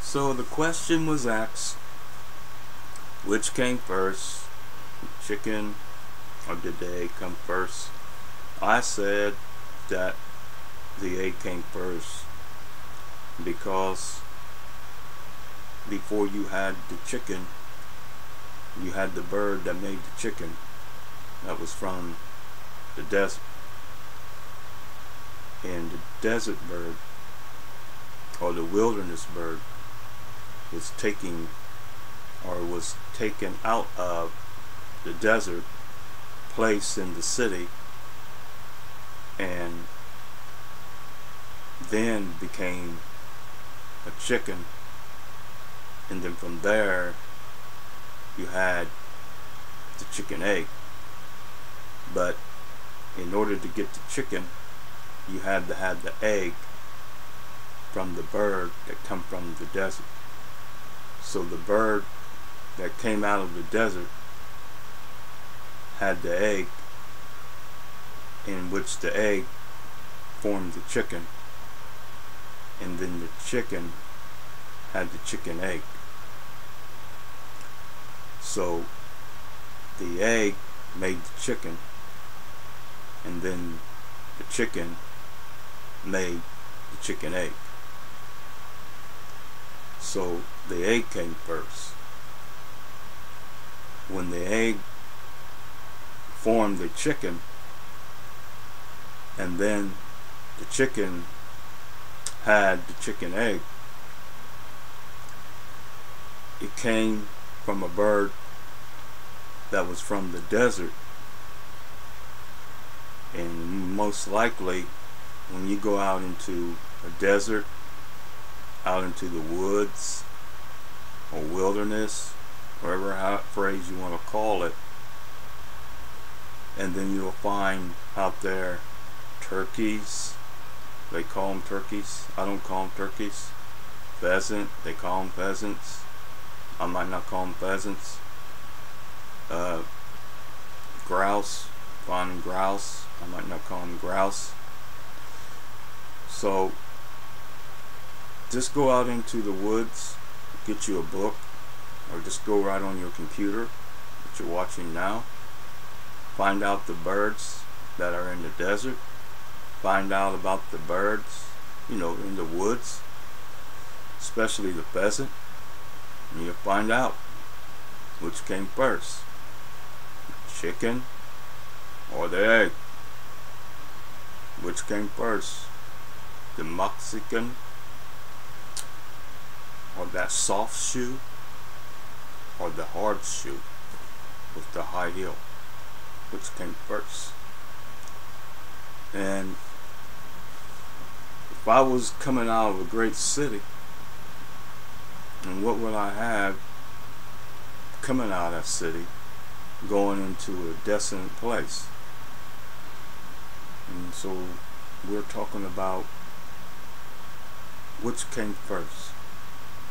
So the question was asked, which came first, the chicken or did the egg come first? I said that the egg came first because before you had the chicken, you had the bird that made the chicken that was from the desert. And the desert bird, or the wilderness bird, was taken out of the desert, placed in the city, and then became a chicken. And then from there you had the chicken egg. But in order to get the chicken, you had to have the egg from the bird that come from the desert. So the bird that came out of the desert had the egg, in which the egg formed the chicken, and then the chicken had the chicken egg. So the egg made the chicken, and then the chicken made the chicken egg. So the egg came first. When the egg formed the chicken, and then the chicken had the chicken egg, it came from a bird that was from the desert. And most likely, when you go out into a desert, out into the woods or wilderness, whatever phrase you want to call it, and then you'll find out there turkeys. They call them turkeys. I don't call them turkeys. Pheasant, they call them pheasants. I might not call them pheasants. Grouse, finding grouse. I might not call them grouse. So just go out into the woods, get you a book, or just go right on your computer that you're watching now. Find out the birds that are in the desert. Find out about the birds, in the woods, especially the pheasant. And you'll find out which came first, the chicken or the egg. Which came first, the Mexican or that soft shoe, or the hard shoe with the high heel? Which came first? And if I was coming out of a great city, and what would I have coming out of that city going into a desolate place? And so we're talking about which came first,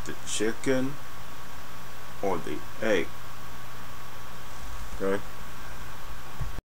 the chicken or the egg. Okay?